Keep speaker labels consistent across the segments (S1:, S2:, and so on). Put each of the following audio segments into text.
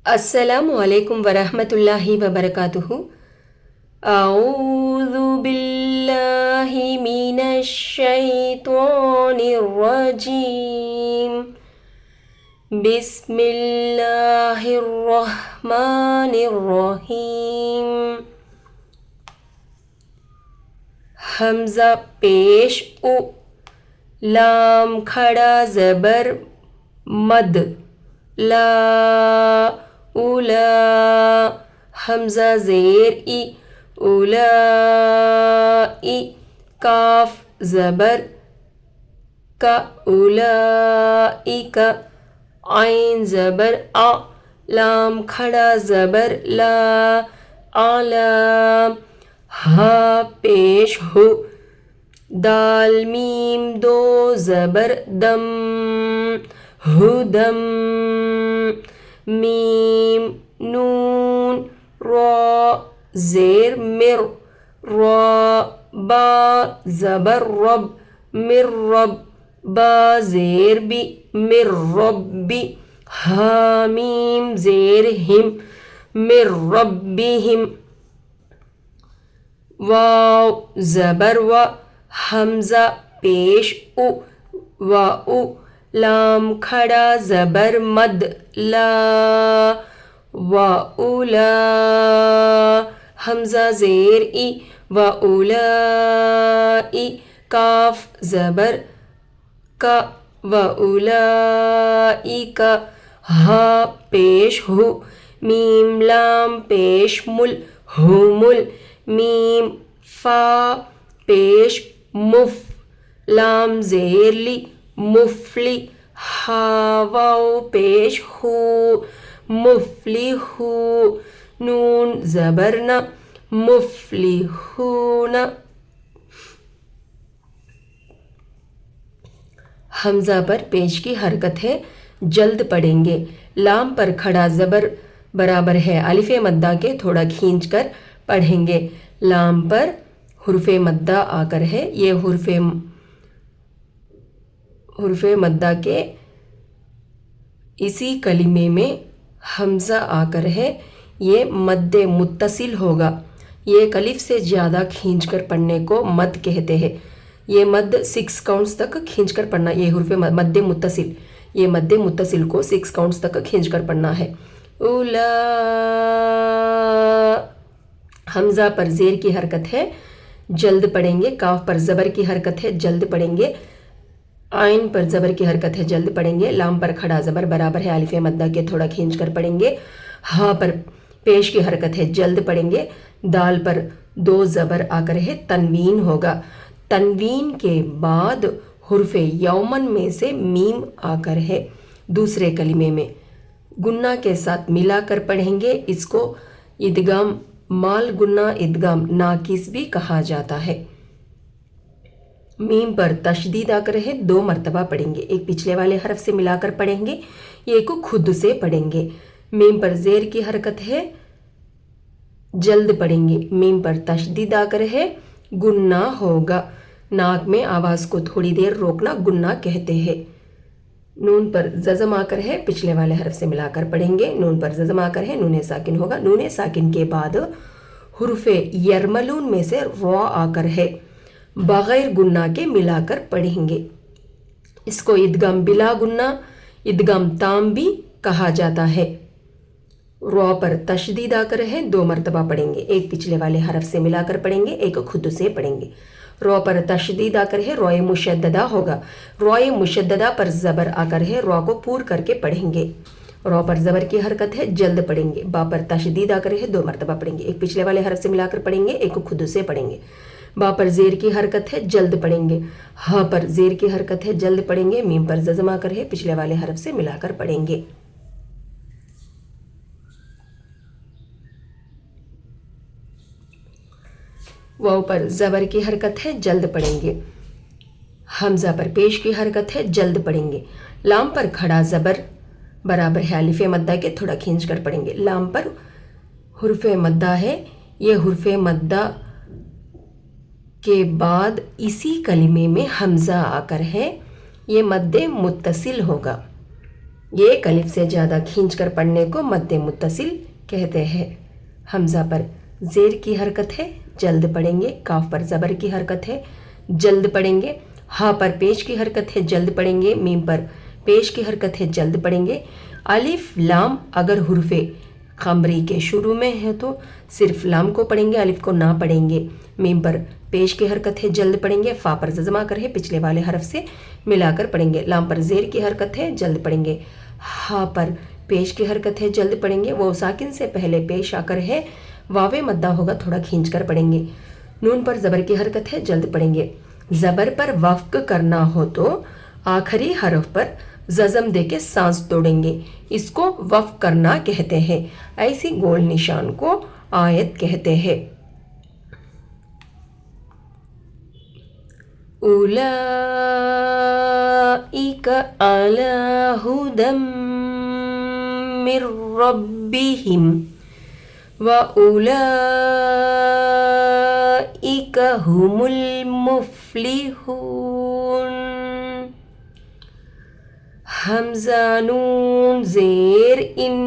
S1: अस्सलामु अलैकुम वरहमतुल्लाहि वबरकातुहु। अऊज़ु बिल्लाहि मिनश शैतानिर रजीम। बिस्मिल्लाहिर रहमानिर रहीम। हमज़ा पेश उ, लाम खड़ा ज़बर मद, ला उला, हमज़ा ज़ेर ई, उला ई, काफ ज़बर का, उला ई का, आइन ज़बर आ, लाम खड़ा ज़बर ला, आला, हा पेश हो, दाल मीम दो ज़बर दम, हुदम, मीम नून रा ज़ेर मिर, रा बा ज़बर रब, मिर रब, बा ज़ेर बी, मिर रब्बी, हामीम ज़ेर हिम, मिर रब्बिहिम, वाव ज़बर व, हमज़ा पेश उ, व उ, लाम खड़ा ज़बर मद, ला, व उला, हमज़ा ज़ेर ई, व उला ई, काफ ज़बर का, व उला ई का, हा पेश हो, मीम लाम पेश मुल, हुमुल, मीम फा पेश मुफ, लाम ज़ेर ली, मुफली, हा वाव पेश हु, मुफली हु, नून ज़बर न, मुफली हुना। हमज़ा पर पेश की हरकत है, जल्द पढ़ेंगे। लाम पर खड़ा ज़बर बराबर है अलिफ़े मद्दा के, थोड़ा खींच कर पढ़ेंगे। लाम पर हुर्फ़े मद्दा आकर है, ये हुर्फ़े मद्दा के इसी कलिमे में हमज़ा आकर है, ये मद्दे मुत्तसिल होगा। ये कलिफ से ज़्यादा खींच कर पढ़ने को मद कहते हैं। ये मद 6 काउंट्स तक खींच कर पढ़ना, ये हुर्फ़े मद्दे मुत्तसिल, ये मद्दे मुत्तसिल को 6 काउंट्स तक खींच कर पढ़ना है। उला, हमज़ा पर ज़ेर की हरकत है, जल्द पढ़ेंगे। काफ पर ज़बर की हरकत है, जल्द पढ़ेंगे। आइन पर ज़बर की हरकत है, जल्द पढ़ेंगे। लाम पर खड़ा ज़बर बराबर है अलिफ़े मद्दा के, थोड़ा खींच कर पढ़ेंगे। हा पर पेश की हरकत है, जल्द पढ़ेंगे। दाल पर 2 ज़बर आकर है, तनवीन होगा। तनवीन के बाद हुर्फ़े यौमन में से मीम आकर है दूसरे कलिमे में, गुन्ना के साथ मिलाकर पढ़ेंगे। इसको इदगाम माल गुन्ना, इदगाम नाकिस भी कहा जाता है। मीम पर तशदीद आकर है, 2 मरतबा पढ़ेंगे। एक पिछले वाले हरफ से मिलाकर पढ़ेंगे, एक को खुद से पढ़ेंगे। मीम पर ज़ेर की हरकत है, जल्द पढ़ेंगे। मीम पर तशदीद आकर है, गुन्ना होगा। नाक में आवाज़ को थोड़ी देर रोकना गुन्ना कहते हैं। नून पर ज़ज़म आकर है, पिछले वाले हरफ से मिलाकर पढ़ेंगे। नून पर ज़ज़म आकर है, नून साकिन होगा। नून साकिन के बाद हुर्फ़े यरमलून में से रा आकर है, बग़ैर गुन्ना के मिलाकर पढ़ेंगे। इसको इदगाम बिला गुन्ना, इदगाम ताम भी कहा जाता है। रा पर तशदीद आकर है, 2 मरतबा पढ़ेंगे। एक पिछले वाले हरफ से मिलाकर पढ़ेंगे, एक खुद से पढ़ेंगे। रा पर तशदीद आकर है, रोए मुशद्ददा होगा। रोए मुशद्ददा पर ज़बर आकर है, रा को पूर करके पढ़ेंगे। रा पर ज़बर की हरकत है, जल्द पढ़ेंगे। बा पर तशदीद आकर है, 2 मरतबा पढ़ेंगे। एक पिछले वाले हरफ से मिलाकर पढ़ेंगे, एक खुद से पढ़ेंगे। बा पर ज़ेर की हरकत है, जल्द पढ़ेंगे। हा पर ज़ेर की हरकत है, जल्द पढ़ेंगे। मीम पर ज़ज़म आकर है, पिछले वाले हरफ से मिलाकर पढ़ेंगे। वाव पर ज़बर की हरकत है, जल्द पढ़ेंगे। हमज़ा पर पेश की हरकत है, जल्द पढ़ेंगे। लाम पर खड़ा ज़बर बराबर है अलिफ़े मद्दा के, थोड़ा खींच कर पढ़ेंगे। लाम पर हुर्फ़े मद्दा है, ये हुर्फ़े मद्दा के बाद इसी कलिमे में हमज़ा आकर है, ये मद्दे मुत्तसिल होगा। एक अलिफ से ज़्यादा खींचकर पढ़ने को मद्द मुत्तसिल कहते हैं। हमज़ा पर ज़ेर की हरकत है, जल्द पढ़ेंगे। काफ पर ज़बर की हरकत है, जल्द पढ़ेंगे। हा पर पेश की हरकत है, जल्द पढ़ेंगे। मीम पर पेश की हरकत है, जल्द पढ़ेंगे। अलिफ लाम अगर हुर्फे खमरी के शुरू में है तो सिर्फ लाम को पढ़ेंगे, अलिफ को ना पढ़ेंगे। मीम पर पेश की हरकत है, जल्द पढ़ेंगे। फा पर जमा कर है, पिछले वाले हरफ से मिलाकर पढ़ेंगे। लाम पर ज़ेर की हरकत है, जल्द पढ़ेंगे। हा पर पेश की हरकत है, जल्द पढ़ेंगे। वो साकिन से पहले पेश आकर है, वावे मद्दा होगा, थोड़ा खींच कर पढ़ेंगे। नून पर ज़बर की हरकत है, जल्द पढ़ेंगे। ज़बर पर वफ़्क करना हो तो आखिरी हरफ पर जज़म दे के सांस तोड़ेंगे, इसको वफ़्क करना कहते हैं। ऐसी गोल निशान को आयत कहते हैं। उलाइक अला हुदम मिर रब्बिहिम व उलाइक हुमुल मुफ्लिहून। हमज़ा नून ज़ेर इन,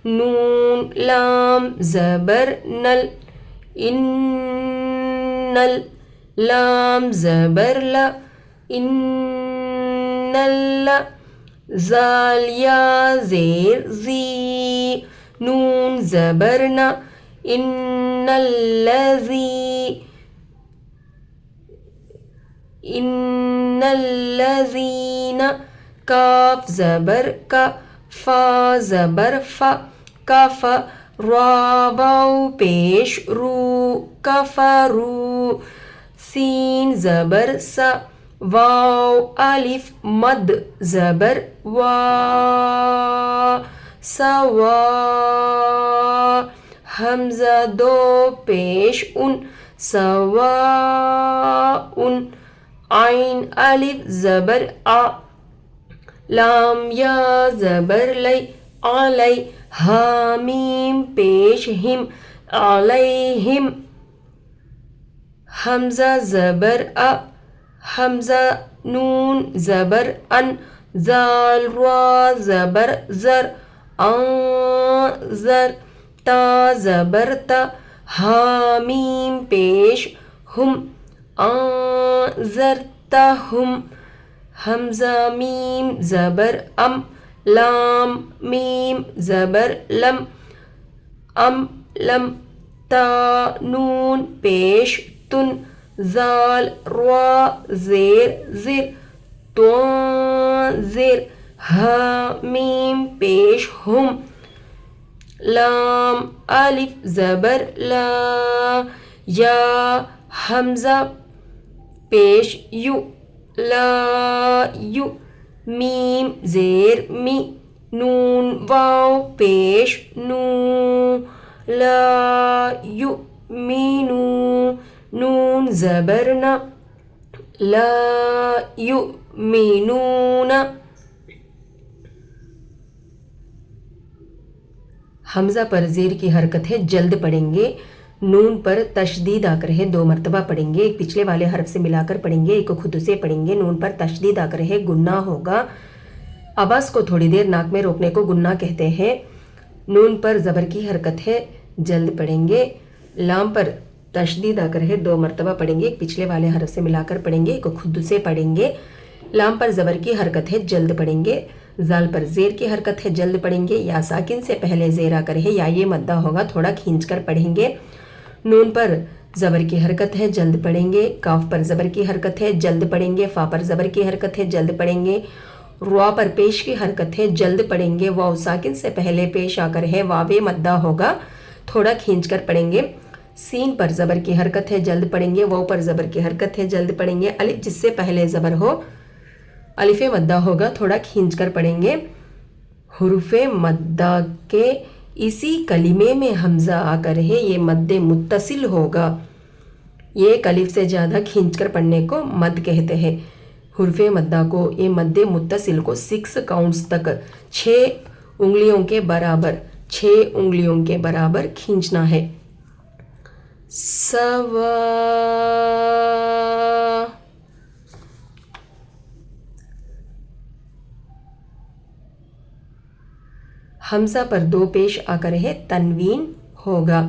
S1: नून लाम ज़बर नल, इन्नल। लाम ज़बर ला, इन्नल। ज़ाल या ज़ेर ज़ी, नून ज़बर न, इन्नल्लज़ी, इन्नल्लज़ीन। काफ ज़बर का, फा ज़बर फ़ा, कफ़। रा वाव पेश रू, कफ़रू। सीन ज़बर सा, वाव अलिफ मद ज़बर वा, सवा। हमज़ा दो पेश उन, सवा उन। आइन अलिफ ज़बर आ, लाम या ज़बर लै, आलै। हामीम पेश हिम, अलैहिम। हमज़ा ज़बर अ, हमज़ा नून ज़बर अन। ज़ाल रा ज़बर ज़र, ज़र। ता ज़बर ता, हामीम पेश हुम, ज़रतहुम। हमज़ा मीम ज़बर अम, लाम मीम ज़बर लम, लम। ता नून पेश तुन, ज़ाल रा ज़ेर ज़िर, तो ज़िर। हा मीम पेश हुम, लाम अलिफ ज़बर ला, या। हमज़ा पेश यू, ला यू। मीम ज़ेर मी, नून वाव पेश नू, ला यू मीनू। नून ज़बर न, ला यू मीनून। हमज़ा पर ज़ेर की हरकत है, जल्द पढ़ेंगे। नून पर तशदीद आकर है, दो मरतबा पढ़ेंगे। एक पिछले वाले हरफ से मिलाकर पढ़ेंगे, एक को खुद से पढ़ेंगे। नून पर तशदीद आकर है, गुन्ना होगा। आवाज़ को थोड़ी देर नाक में रोकने को गुन्ना कहते हैं। नून पर ज़बर की हरकत है, जल्द पढ़ेंगे। लाम पर तशदीद आकर है, दो मरतबा पढ़ेंगे। एक पिछले वाले हरफ से मिलाकर पढ़ेंगे, एक को खुद से पढ़ेंगे। लाम पर ज़बर की हरकत है, जल्द पढ़ेंगे। ज़ाल पर ज़ेर की हरकत है, जल्द पढ़ेंगे। या साकिन से पहले ज़ेर आकर है, या ये मद्दा होगा, थोड़ा खींचकर पढ़ेंगे। नून पर ज़बर की हरकत है, जल्द पढ़ेंगे। काफ पर ज़बर की हरकत है, जल्द पढ़ेंगे। फा पर ज़बर की हरकत है, जल्द पढ़ेंगे। रा पर पेश की हरकत है, जल्द पढ़ेंगे। वाव साकिन से पहले पेश आकर है, वावे मद्दा होगा, थोड़ा खींचकर पढ़ेंगे। सीन पर ज़बर की हरकत है, जल्द पढ़ेंगे। वाव पर ज़बर की हरकत है, जल्द पढ़ेंगे। अलिफ जिससे पहले ज़बर हो, अलिफ़े मद्दा होगा, थोड़ा खींचकर पढ़ेंगे। हुरूफ़े मद्दा के इसी कलिमे में हमज़ा आकर है, ये मद्दे मुत्तसिल होगा। ये एक अलिफ से ज़्यादा खींचकर पढ़ने को मद कहते हैं। हुरूफ़े मद्दा को, ये मद्दे मुत्तसिल को 6 काउंट्स तक 6 उंगलियों के बराबर, 6 उंगलियों के बराबर खींचना है। सवा। حمزہ پر دو پیش آ کر ہے تنوین ہوگا.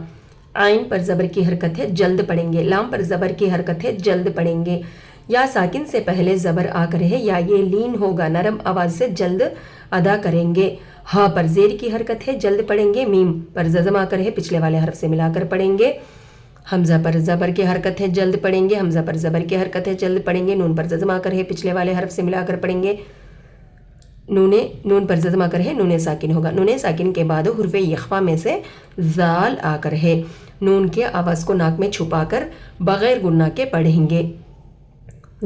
S1: عین پر زبر کی حرکت ہے جلد پڑھیں گے. لام پر زبر کی حرکت ہے جلد پڑھیں گے. یا ساکن سے پہلے زبر آ کر ہے یا یہ لین ہوگا نرم آواز سے جلد ادا کریں گے. ہا پر زیر کی حرکت ہے جلد پڑھیں گے. میم پر ززم آ کر ہے پچھلے والے حرف سے ملا کر پڑھیں گے. حمزہ پر زبر کی حرکت ہے جلد پڑھیں گے. حمزہ پر زبر کی حرکت ہے جلد پڑھیں گے. نون پر ززم آ کر ہے پچھلے والے حرف سے ملا کر پڑھیں گے. نون پر ززم آ کر ہے نون ساکن ہوگا. نون ساکن کے بعد حرف اخفا میں سے زال آ کر ہے. نون کے آواز کو ناک میں چھپا کر بغیر گننا کے پڑھیں گے.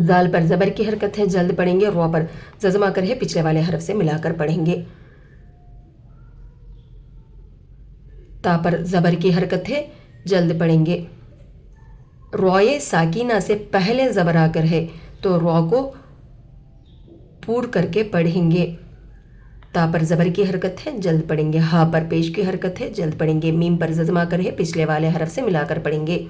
S1: زال پر زبر کی حرکت ہے جلد پڑھیں گے. رو پر ززم آ کر ہے پچھلے والے حرف سے ملا کر پڑھیں گے. تا پر زبر کی حرکت ہے جلد پڑھیں گے. روئے ساکینہ سے پہلے زبر آ کر ہے تو رو کو پور کر کے پڑھیں گے. تا پر زبر کی حرکت ہے جلد پڑھیں گے. ہا پر پیش کی حرکت ہے جلد پڑھیں گے. میم پر ززم آ کر ہے پچھلے والے حرف سے ملا کر پڑھیں گے.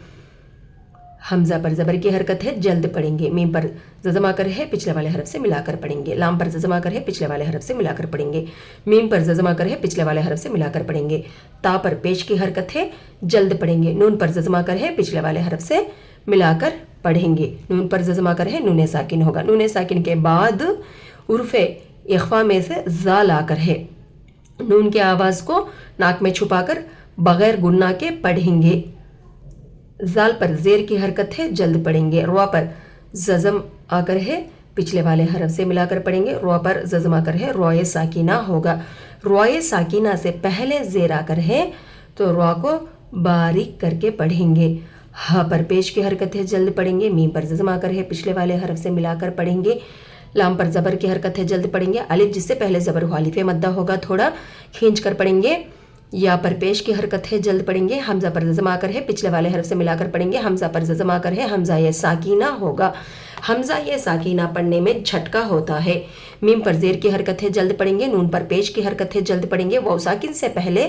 S1: حمزہ پر زبر کی حرکت ہے جلد پڑھیں گے. میم پر ززم آ کر ہے پچھلے والے حرف سے ملا کر پڑھیں گے. لام پر ززم آ کر ہے پچھلے والے حرف سے ملا کر پڑھیں گے. میم پر ززم آ کر ہے پچھلے والے حرف سے ملا کر پڑھیں گے. تا پر پیش کی حرکت ہے جلد پڑھیں گے. نون پر ززم آ کر ہے پچھلے والے حرف سے ملا کر پڑھیں گے. نون پر ززم آ کر ہے نون ساکن ہوگا. نون ساکن کے بعد حرف اخفا میں سے زال آ کر ہے. نون کی آواز کو ناک میں چھپا کر بغیر گننا کے پڑھیں گے. زال پر زیر کی حرکت ہے جلد پڑھیں گے. رو پر ززم آ کر ہے پچھلے والے حرف سے ملا کر پڑھیں گے. رو پر ززم آ کر ہے روئے ساکینہ ہوگا. روئے ساکینہ سے پہلے زیر آ کر ہے تو رو کو باریک کر کے پڑھیں گے. ہا پر پیش کی حرکت ہے جلد پڑھیں گے. میم پر ززم آ کر ہے پچھلے والے حرف سے ملا کر پڑھیں گے. لام پر زبر کی حرکت ہے جلد پڑھیں گے. الف جس سے پہلے زبر ہو الف مدہ ہوگا تھوڑا کھینچ کر پڑھیں گے. یا پر پیش کی حرکت ہے جلد پڑھیں گے. حمزہ پر ززم آ کر ہے پچھلے والے حرف سے ملا کر پڑھیں گے. حمزہ پر ززم آ کر ہے حمزہ یہ ساکینہ ہوگا. حمزہ یہ ساکینہ پڑھنے میں جھٹکا ہوتا ہے. میم پر زیر کی حرکت ہے جلد پڑھیں گے. نون پر پیش کی حرکت ہے جلد پڑھیں گے. واو ساکن سے پہلے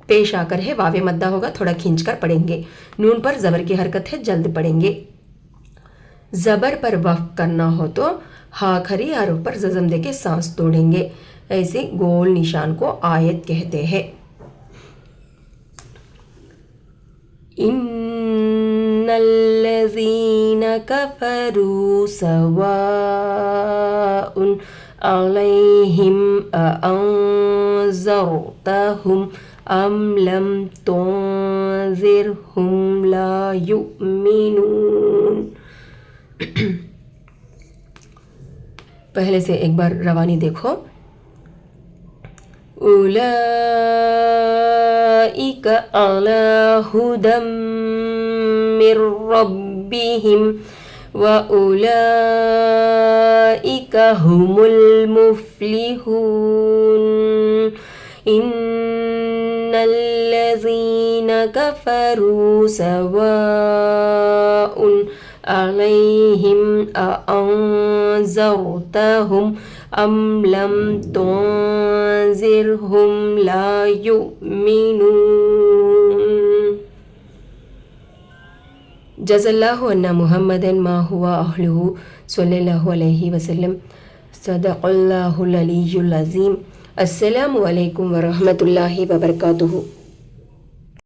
S1: پیش آ کر ہے واو مدہ ہوگا تھوڑا کھینچ کر پڑھیں گے. نون پر زبر کی حرکت ہے جلد پڑھیں گے. زبر پر وقف کرنا ہو تو ہا کھری حرف پر ززم دے کے سانس توڑیں گے. ایسے گول نشان کو آیت کہتے ہیں. ان الذین کفروا سواء علیہم اانذرتہم ام لم تنذرہم لا یؤمنون. پہلے سے ایک بار روانی دیکھو. اولئک علی ھدی من ربہم واولئک ھم المفلحون. ان الذین کفروا سواء علیہم اانذرتہم ام لم تنذرہم لا یؤمنون. جزا اللہ عنا محمدا ما هو اہلہ صلی اللہ علیہ وسلم. صدق اللہ العلی العظیم. السلام علیکم ورحمۃ اللہ وبرکاتہ.